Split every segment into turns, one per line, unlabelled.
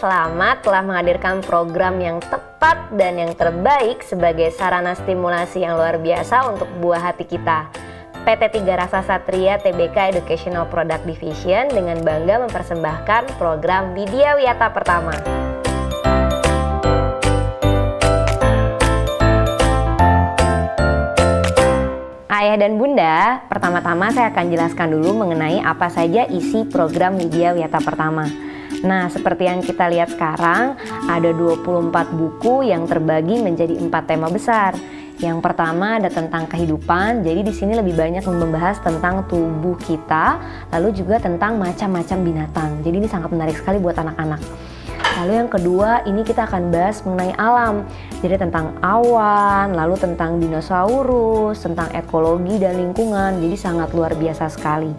selamat telah menghadirkan program yang tepat dan yang terbaik sebagai sarana stimulasi yang luar biasa untuk buah hati kita. PT Tiga Rasa Satria Tbk Educational Product Division dengan bangga mempersembahkan program Widya Wiyata Pertama. Ayah dan Bunda, pertama-tama saya akan jelaskan dulu mengenai apa saja isi program Widya Wiyata Pertama. Nah, seperti yang kita lihat sekarang, ada 24 buku yang terbagi menjadi 4 tema besar. Yang pertama ada tentang kehidupan, jadi di sini lebih banyak membahas tentang tubuh kita, lalu juga tentang macam-macam binatang. Jadi ini sangat menarik sekali buat anak-anak. Lalu yang kedua, ini kita akan bahas mengenai alam. Jadi tentang awan, lalu tentang dinosaurus, tentang ekologi dan lingkungan. Jadi sangat luar biasa sekali.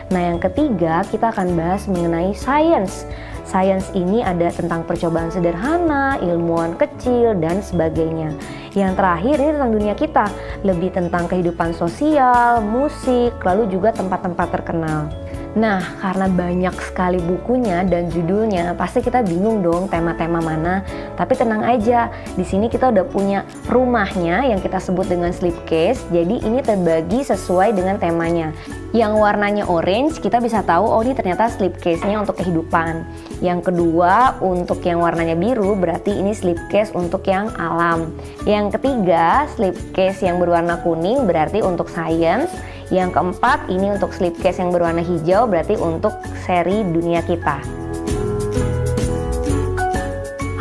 Nah, yang ketiga, kita akan bahas mengenai sains. Sains ini ada tentang percobaan sederhana, ilmuwan kecil, dan sebagainya. Yang terakhir ini tentang dunia kita, lebih tentang kehidupan sosial, musik, lalu juga tempat-tempat terkenal. Nah, karena banyak sekali bukunya dan judulnya, pasti kita bingung dong tema-tema mana. Tapi tenang aja, di sini kita udah punya rumahnya yang kita sebut dengan slipcase. Jadi ini terbagi sesuai dengan temanya. Yang warnanya orange, kita bisa tahu oh ini ternyata slipcase-nya untuk kehidupan. Yang kedua, untuk yang warnanya biru, berarti ini slipcase untuk yang alam. Yang ketiga, slipcase yang berwarna kuning berarti untuk science. Yang keempat, ini untuk slipcase yang berwarna hijau berarti untuk seri dunia kita.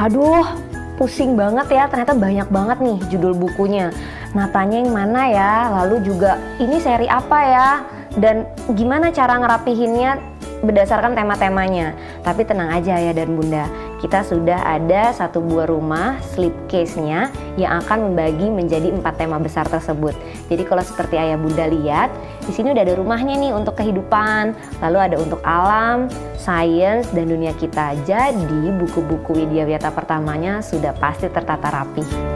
Aduh, pusing banget ya, ternyata banyak banget nih judul bukunya. Nah, tanya yang mana ya, lalu juga ini seri apa ya, dan gimana cara ngerapihinnya berdasarkan tema-temanya. Tapi tenang aja ya dan Bunda, kita sudah ada satu buah rumah slipcase-nya yang akan membagi menjadi 4 tema besar tersebut. Jadi kalau seperti Ayah Bunda lihat, di sini udah ada rumahnya nih untuk kehidupan, lalu ada untuk alam, sains, dan dunia kita. Jadi buku-buku Widya Wiyata Pertamanya sudah pasti tertata rapi.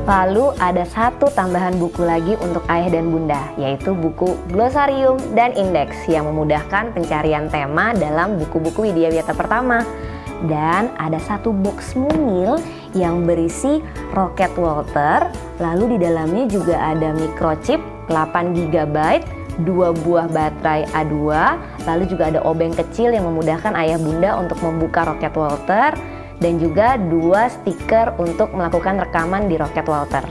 Lalu ada satu tambahan buku lagi untuk Ayah dan Bunda, yaitu buku glosarium dan indeks yang memudahkan pencarian tema dalam buku-buku Widya Wiyata Pertama. Dan ada satu box mungil yang berisi roket Walter, lalu di dalamnya juga ada microchip 8 GB, 2 buah baterai A2, lalu juga ada obeng kecil yang memudahkan Ayah Bunda untuk membuka roket Walter, dan juga 2 stiker untuk melakukan rekaman di roket Walter.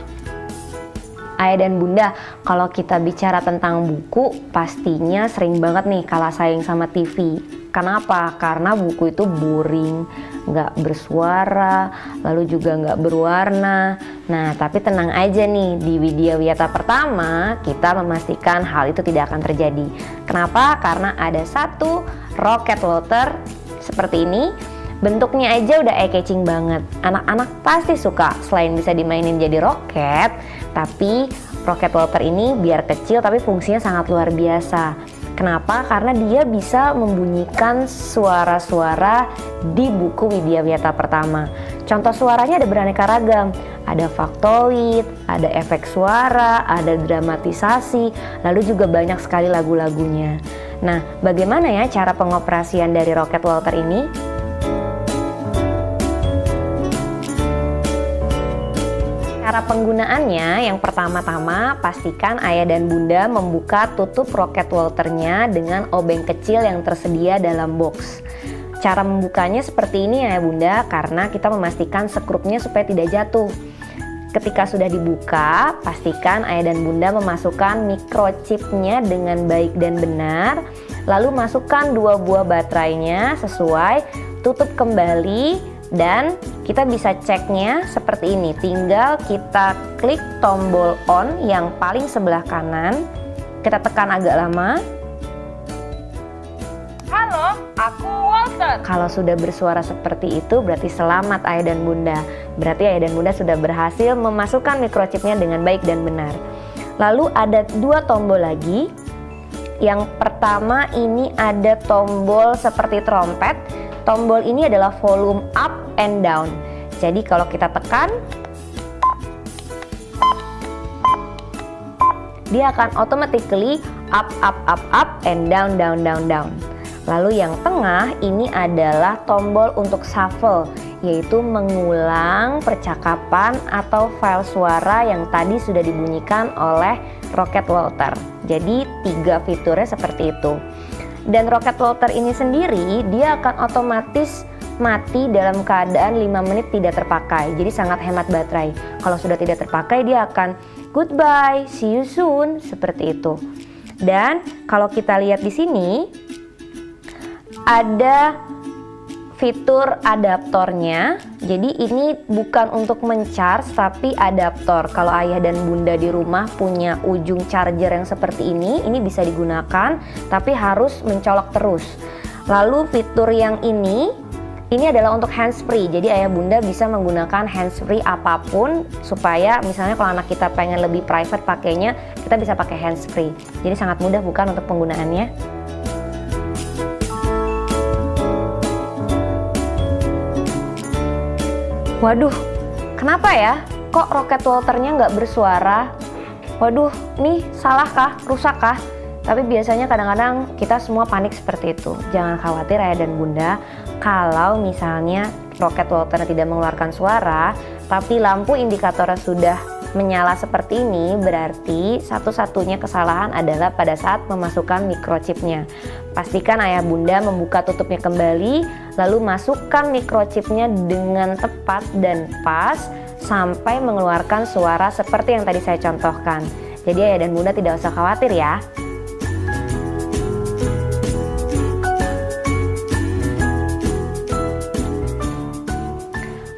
Ayah dan Bunda, kalau kita bicara tentang buku, pastinya sering banget nih kalah saing sama TV. Kenapa? Karena buku itu boring, nggak bersuara, lalu juga nggak berwarna. Nah, tapi tenang aja nih, di Widya Wiyata Pertama, kita memastikan hal itu tidak akan terjadi. Kenapa? Karena ada satu roket Walter seperti ini. Bentuknya aja udah eye-catching banget. Anak-anak pasti suka. Selain bisa dimainin jadi roket, tapi roket Walter ini biar kecil tapi fungsinya sangat luar biasa. Kenapa? Karena dia bisa membunyikan suara-suara di buku Widya Wiyata Pertama. Contoh suaranya ada beraneka ragam. Ada faktoid, ada efek suara, ada dramatisasi, lalu juga banyak sekali lagu-lagunya. Nah, bagaimana ya cara pengoperasian dari roket Walter ini? Cara penggunaannya, yang pertama-tama pastikan Ayah dan Bunda membuka tutup roket Walternya dengan obeng kecil yang tersedia dalam box. Cara membukanya seperti ini ya Bunda, karena kita memastikan sekrupnya supaya tidak jatuh. Ketika sudah dibuka, pastikan Ayah dan Bunda memasukkan microchipnya dengan baik dan benar. Lalu masukkan 2 buah baterainya sesuai, tutup kembali. Dan kita bisa ceknya seperti ini, tinggal kita klik tombol on yang paling sebelah kanan, kita tekan agak lama.
Halo, aku Walter.
Kalau sudah bersuara seperti itu berarti selamat Ayah dan Bunda. Berarti Ayah dan Bunda sudah berhasil memasukkan microchipnya dengan baik dan benar. Lalu ada 2 tombol lagi. Yang pertama ini ada tombol seperti trompet. Tombol ini adalah volume up and down. Jadi kalau kita tekan, dia akan automatically up and down. Lalu yang tengah ini adalah tombol untuk shuffle, yaitu mengulang percakapan atau file suara yang tadi sudah dibunyikan oleh Rocket Walter. Jadi 3 fiturnya seperti itu. Dan Rocket Walter ini sendiri dia akan otomatis mati dalam keadaan 5 menit tidak terpakai. Jadi sangat hemat baterai. Kalau sudah tidak terpakai dia akan goodbye, see you soon, seperti itu. Dan kalau kita lihat di sini ada fitur adaptornya. Jadi ini bukan untuk men-charge tapi adaptor. Kalau ayah dan bunda di rumah punya ujung charger yang seperti ini bisa digunakan tapi harus mencolok terus. Lalu fitur yang ini adalah untuk handsfree. Jadi ayah bunda bisa menggunakan handsfree apapun supaya misalnya kalau anak kita pengen lebih private pakainya, kita bisa pakai handsfree. Jadi sangat mudah bukan untuk penggunaannya. Waduh, kenapa ya? Kok Rocket Walternya nggak bersuara? Waduh, nih salah kah? Rusak kah? Tapi biasanya kadang-kadang kita semua panik seperti itu. Jangan khawatir ayah dan bunda, kalau misalnya Rocket Walter tidak mengeluarkan suara, tapi lampu indikatornya sudah menyala seperti ini, berarti satu-satunya kesalahan adalah pada saat memasukkan microchipnya. Pastikan ayah bunda membuka tutupnya kembali, lalu masukkan microchipnya dengan tepat dan pas sampai mengeluarkan suara seperti yang tadi saya contohkan. Jadi ayah dan bunda tidak usah khawatir ya.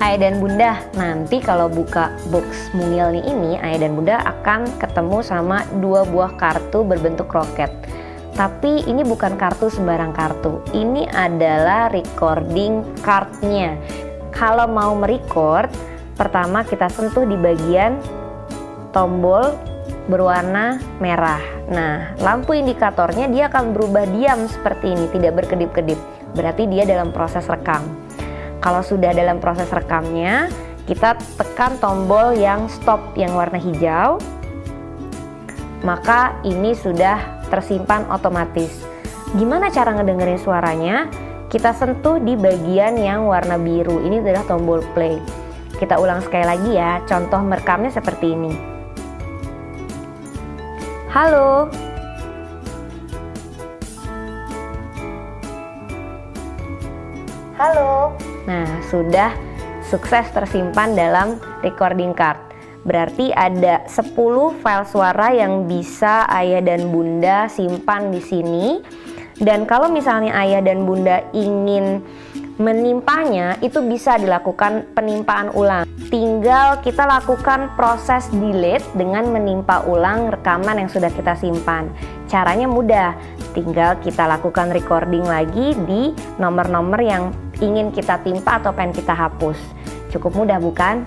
Ayah dan bunda, nanti kalau buka box Mungil ini, ayah dan bunda akan ketemu sama 2 buah kartu berbentuk roket. Tapi ini bukan kartu sembarang kartu, ini adalah recording cardnya. Kalau mau merecord, pertama kita sentuh di bagian tombol berwarna merah. Nah, lampu indikatornya dia akan berubah diam seperti ini, tidak berkedip-kedip. Berarti dia dalam proses rekam. Kalau sudah dalam proses rekamnya, kita tekan tombol yang stop yang warna hijau, maka ini sudah tersimpan otomatis. Gimana cara ngedengerin suaranya? Kita sentuh di bagian yang warna biru, ini adalah tombol play. Kita ulang sekali lagi ya, contoh merekamnya seperti ini. Halo. Halo. Nah, sudah sukses tersimpan dalam recording card. Berarti ada 10 file suara yang bisa ayah dan bunda simpan di sini. Dan kalau misalnya ayah dan bunda ingin menimpanya, itu bisa dilakukan penimpaan ulang. Tinggal kita lakukan proses delete dengan menimpa ulang rekaman yang sudah kita simpan. Caranya mudah, tinggal kita lakukan recording lagi di nomor-nomor yang ingin kita timpa atau pengen kita hapus. Cukup mudah bukan?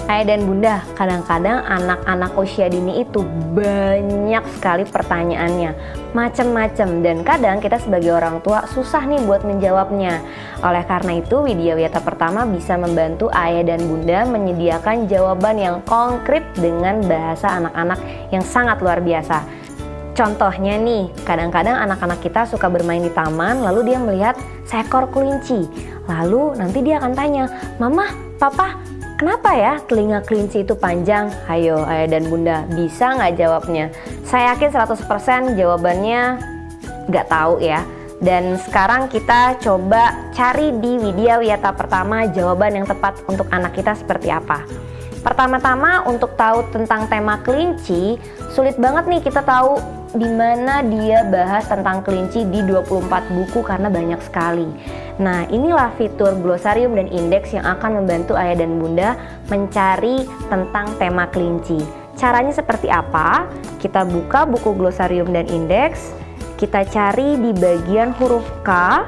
Ayah dan bunda, kadang-kadang anak-anak usia dini itu banyak sekali pertanyaannya, macam-macam, dan kadang kita sebagai orang tua susah nih buat menjawabnya. Oleh karena itu, Widya Wiyata Pertama bisa membantu ayah dan bunda menyediakan jawaban yang konkret dengan bahasa anak-anak yang sangat luar biasa. Contohnya nih, kadang-kadang anak-anak kita suka bermain di taman, lalu dia melihat seekor kelinci. Lalu nanti dia akan tanya, "Mama, Papa, kenapa ya telinga kelinci itu panjang?" Ayo ayah dan bunda, bisa nggak jawabnya? Saya yakin 100% jawabannya nggak tahu ya. Dan sekarang kita coba cari di Widya Wiyata Pertama jawaban yang tepat untuk anak kita seperti apa. Pertama-tama untuk tahu tentang tema kelinci, sulit banget nih kita tahu di mana dia bahas tentang kelinci di 24 buku karena banyak sekali. Nah, inilah fitur glosarium dan indeks yang akan membantu ayah dan bunda mencari tentang tema kelinci. Caranya seperti apa? Kita buka buku glosarium dan indeks, kita cari di bagian huruf K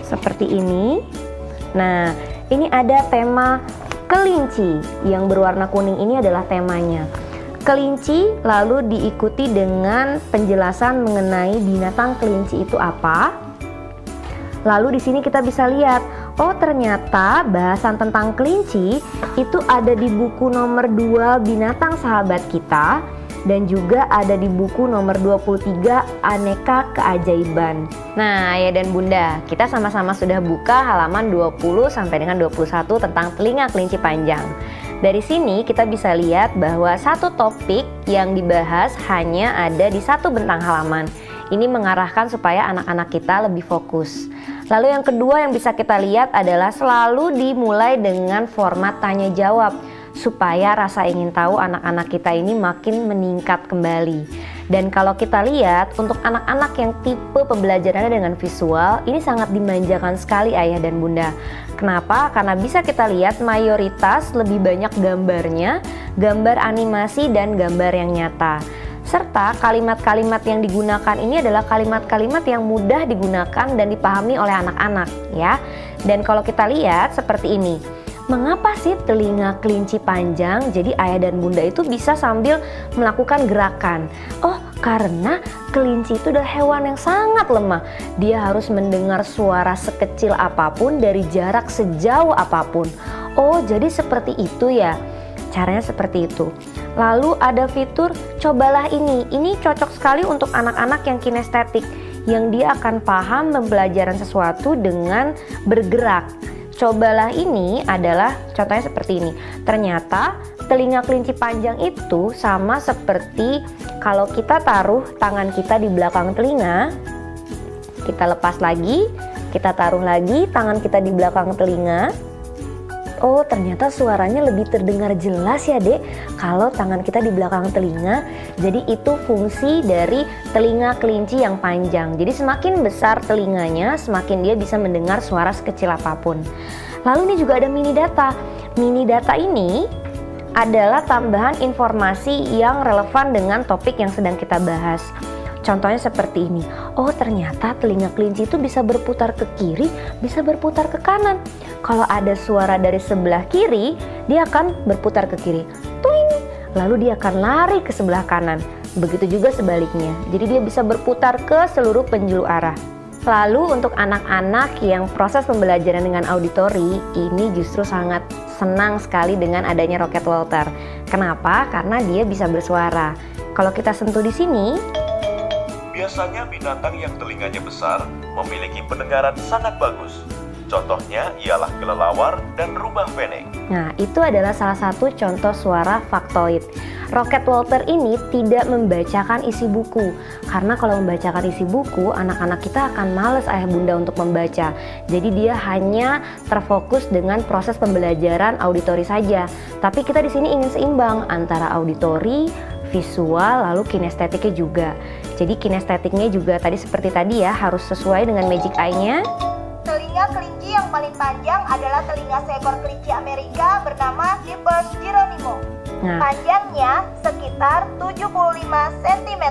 seperti ini. Nah, ini ada tema kelinci yang berwarna kuning, ini adalah temanya. Kelinci lalu diikuti dengan penjelasan mengenai binatang kelinci itu apa. Lalu di sini kita bisa lihat Oh ternyata bahasan tentang kelinci itu ada di buku nomor 2 Binatang Sahabat Kita dan juga ada di buku nomor 23 Aneka Keajaiban. Nah, Ayah dan Bunda, kita sama-sama sudah buka halaman 20 sampai dengan 21 tentang telinga kelinci panjang. Dari sini kita bisa lihat bahwa satu topik yang dibahas hanya ada di satu bentang halaman. Ini mengarahkan supaya anak-anak kita lebih fokus. Lalu yang kedua yang bisa kita lihat adalah selalu dimulai dengan format tanya jawab, supaya rasa ingin tahu anak-anak kita ini makin meningkat kembali. Dan kalau kita lihat untuk anak-anak yang tipe pembelajarannya dengan visual, ini sangat dimanjakan sekali Ayah dan Bunda. Kenapa? Karena bisa kita lihat mayoritas lebih banyak gambarnya, gambar animasi dan gambar yang nyata. Serta kalimat-kalimat yang digunakan ini adalah kalimat-kalimat yang mudah digunakan dan dipahami oleh anak-anak ya. Dan kalau kita lihat seperti ini. Mengapa sih telinga kelinci panjang? Jadi Ayah dan Bunda itu bisa sambil melakukan gerakan. Oh, karena kelinci itu adalah hewan yang sangat lemah. Dia harus mendengar suara sekecil apapun dari jarak sejauh apapun. Oh, jadi seperti itu ya. Caranya seperti itu. Lalu ada fitur cobalah ini. Ini cocok sekali untuk anak-anak yang kinestetik, yang dia akan paham pembelajaran sesuatu dengan bergerak. Cobalah ini adalah contohnya seperti ini. Ternyata telinga kelinci panjang itu sama seperti kalau kita taruh tangan kita di belakang telinga, kita lepas lagi, kita taruh lagi tangan kita di belakang telinga. Oh ternyata suaranya lebih terdengar jelas ya dek kalau tangan kita di belakang telinga. Jadi itu fungsi dari telinga kelinci yang panjang. Jadi semakin besar telinganya semakin dia bisa mendengar suara sekecil apapun. Lalu ini juga ada mini data. Mini data ini adalah tambahan informasi yang relevan dengan topik yang sedang kita bahas. Contohnya seperti ini. Oh ternyata telinga kelinci itu bisa berputar ke kiri, bisa berputar ke kanan. Kalau ada suara dari sebelah kiri, dia akan berputar ke kiri. Tuing! Lalu dia akan lari ke sebelah kanan. Begitu juga sebaliknya. Jadi dia bisa berputar ke seluruh penjuru arah. Lalu untuk anak-anak yang proses pembelajaran dengan auditori, ini justru sangat senang sekali dengan adanya Rocket Walter. Kenapa? Karena dia bisa bersuara. Kalau kita sentuh di sini,
biasanya binatang yang telinganya besar memiliki pendengaran sangat bagus. Contohnya ialah kelelawar dan rubah feneng.
Nah, itu adalah salah satu contoh suara faktoid. Rocket Walter ini tidak membacakan isi buku. Karena kalau membacakan isi buku, anak-anak kita akan males Ayah Bunda untuk membaca. Jadi dia hanya terfokus dengan proses pembelajaran auditori saja. Tapi kita di sini ingin seimbang antara auditori, visual, lalu kinestetiknya juga. Jadi kinestetiknya juga tadi seperti tadi ya, harus sesuai dengan magic eye-nya.
Telinga kelinci yang paling panjang adalah telinga seekor kelinci Amerika bernama Cyprus Geronimo.
Nah,
Panjangnya sekitar 75 cm.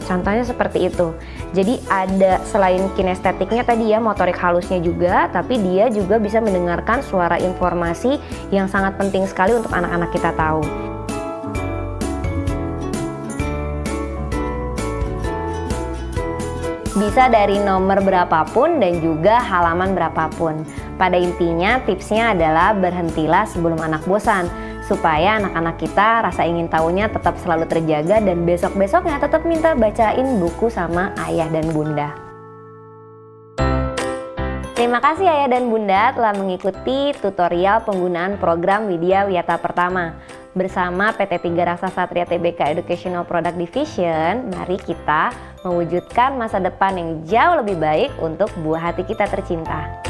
contohnya seperti itu. Jadi ada selain kinestetiknya tadi ya, motorik halusnya juga, tapi dia juga bisa mendengarkan suara informasi yang sangat penting sekali untuk anak-anak kita tahu. Bisa dari nomor berapapun dan juga halaman berapapun. Pada intinya tipsnya adalah berhentilah sebelum anak bosan, supaya anak-anak kita rasa ingin tahunya tetap selalu terjaga dan besok-besoknya tetap minta bacain buku sama Ayah dan Bunda. Terima kasih Ayah dan Bunda telah mengikuti tutorial penggunaan program Widya Wiyata Pertama. Bersama PT Tiga Raksa Satria Tbk Educational Product Division, mari kita mewujudkan masa depan yang jauh lebih baik untuk buah hati kita tercinta.